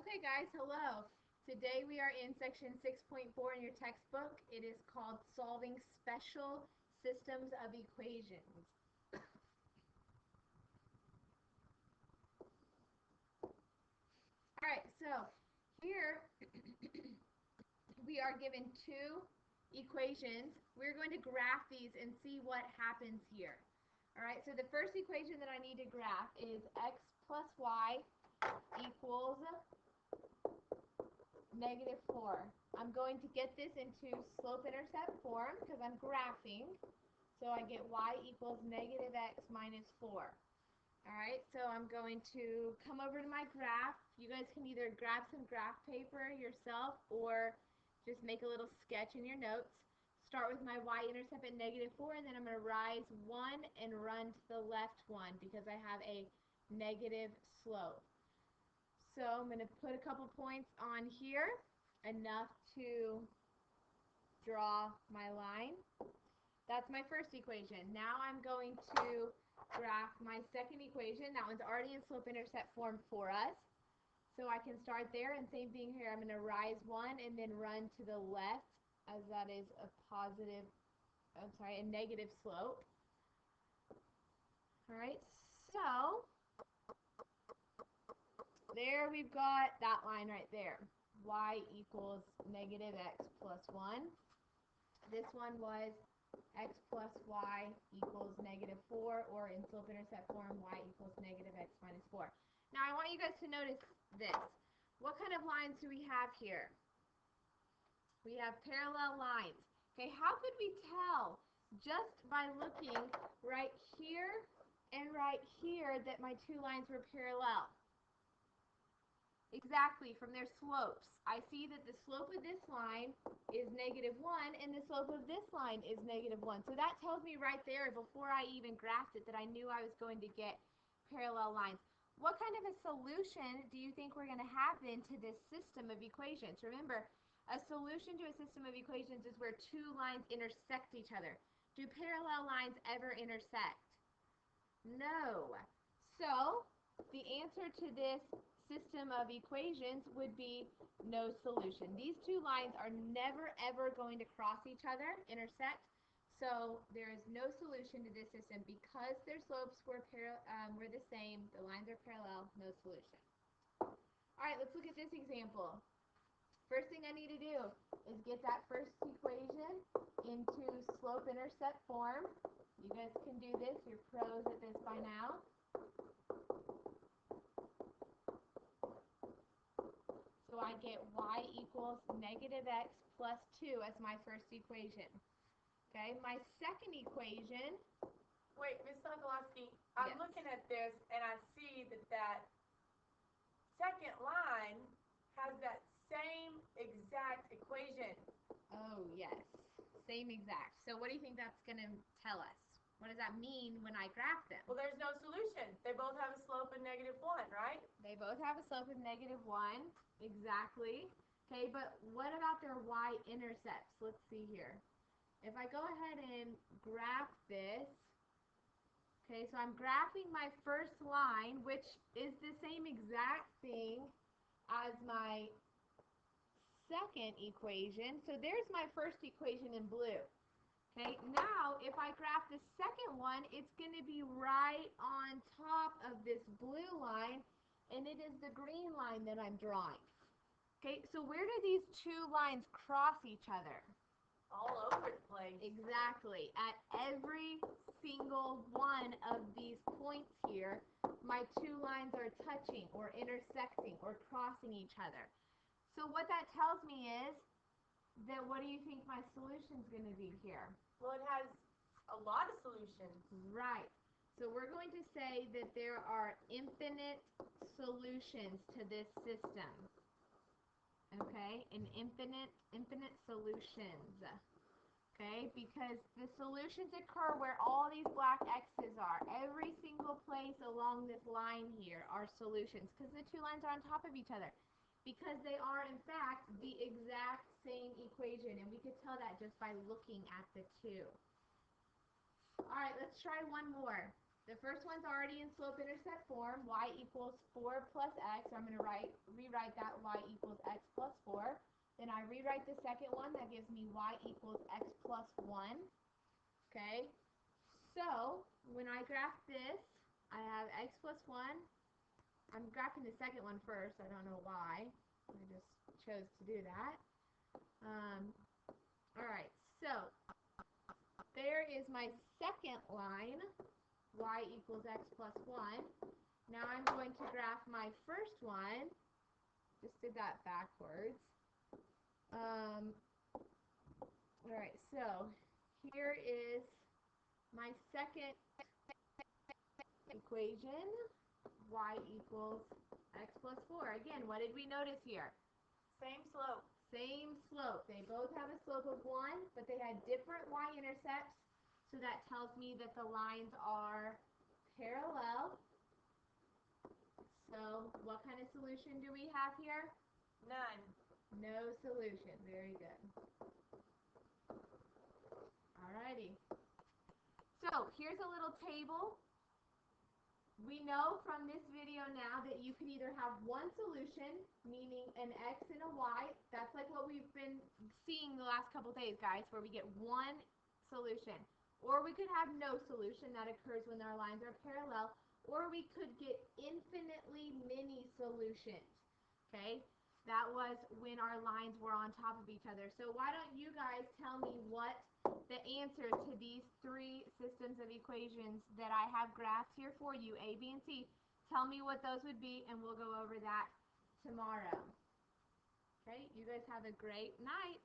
Okay guys, hello. Today we are in section 6.4 in your textbook. It is called Solving Special Systems of Equations. Alright, so here we are given two equations. We're going to graph these and see what happens here. Alright, so the first equation that I need to graph is x plus y equals -4. I'm going to get this into slope-intercept form because I'm graphing. So I get y equals -x minus 4. Alright, so I'm going to come over to my graph. You guys can either grab some graph paper yourself or just make a little sketch in your notes. Start with my y-intercept at -4, and then I'm going to rise 1 and run to the left 1 because I have a negative slope. So I'm going to put a couple points on here, enough to draw my line. That's my first equation. Now I'm going to graph my second equation. That one's already in slope-intercept form for us. So I can start there, and same thing here. I'm going to rise 1 and then run to the left, as that is a negative slope. Alright, so there we've got that line right there. Y equals -x plus 1. This one was x plus y equals -4, or in slope-intercept form, y equals -x minus 4. Now I want you guys to notice this. What kind of lines do we have here? We have parallel lines. Okay, how could we tell just by looking right here and right here that my two lines were parallel? Exactly, from their slopes. I see that the slope of this line is -1 and the slope of this line is -1. So that tells me right there, before I even graphed it, that I knew I was going to get parallel lines. What kind of a solution do you think we're going to have then to this system of equations? Remember, a solution to a system of equations is where two lines intersect each other. Do parallel lines ever intersect? No. So the answer to this system of equations would be no solution. These two lines are never ever going to cross each other, intersect. So there is no solution to this system because their slopes were the same. The lines are parallel. No solution. All right, let's look at this example. First thing I need to do is get that first equation into slope-intercept form. You guys can do this. You're pros at this by now. So I get y equals -x plus 2 as my first equation. Okay, my second equation. Wait, Ms. Sokolowski, I'm Yes. looking at this and I see that second line has that same exact equation. Oh, yes. Same exact. So what do you think that's going to tell us? What does that mean when I graph them? Well, there's no solution. They both have a slope of -1, right? They both have a slope of -1. Exactly. Okay, but what about their y-intercepts? Let's see here. If I go ahead and graph this, okay, so I'm graphing my first line, which is the same exact thing as my second equation. So there's my first equation in blue. Okay, now if I graph the second one, it's going to be right on top of this blue line, and it is the green line that I'm drawing. Okay, so where do these two lines cross each other? All over the place. Exactly. At every single one of these points here, my two lines are touching or intersecting or crossing each other. So what that tells me is that, what do you think my solution is going to be here? Well, it has a lot of solutions. Right. So we're going to say that there are infinite solutions to this system. Okay, and infinite solutions. Okay, because the solutions occur where all these black X's are. Every single place along this line here are solutions because the two lines are on top of each other. Because they are, in fact, the exact same equation, and we could tell that just by looking at the two. All right, let's try one more. The first one's already in slope-intercept form, y equals 4 plus x. So I'm going to rewrite that y equals x plus 4. Then I rewrite the second one. That gives me y equals x plus 1. Okay? So when I graph this, I have x plus 1. I'm graphing the second one first. I don't know why. I just chose to do that. All right, so there is my second line, y equals x plus 1. Now I'm going to graph my first one. Just did that backwards. All right, so here is my second equation, y equals x plus 4. Again, what did we notice here? Same slope. Same slope. They both have a slope of 1, but they had different y-intercepts, so that tells me that the lines are parallel. So what kind of solution do we have here? None. No solution. Very good. Alrighty. So here's a little table. We know from this video now that you can either have one solution, meaning an x and a y. That's like what we've been seeing the last couple days, guys, where we get one solution. Or we could have no solution. That occurs when our lines are parallel. Or we could get infinitely many solutions. Okay? That was when our lines were on top of each other. So why don't you guys tell me what the answers to these three systems of equations that I have graphed here for you, A, B, and C. Tell me what those would be, and we'll go over that tomorrow. Okay, you guys have a great night.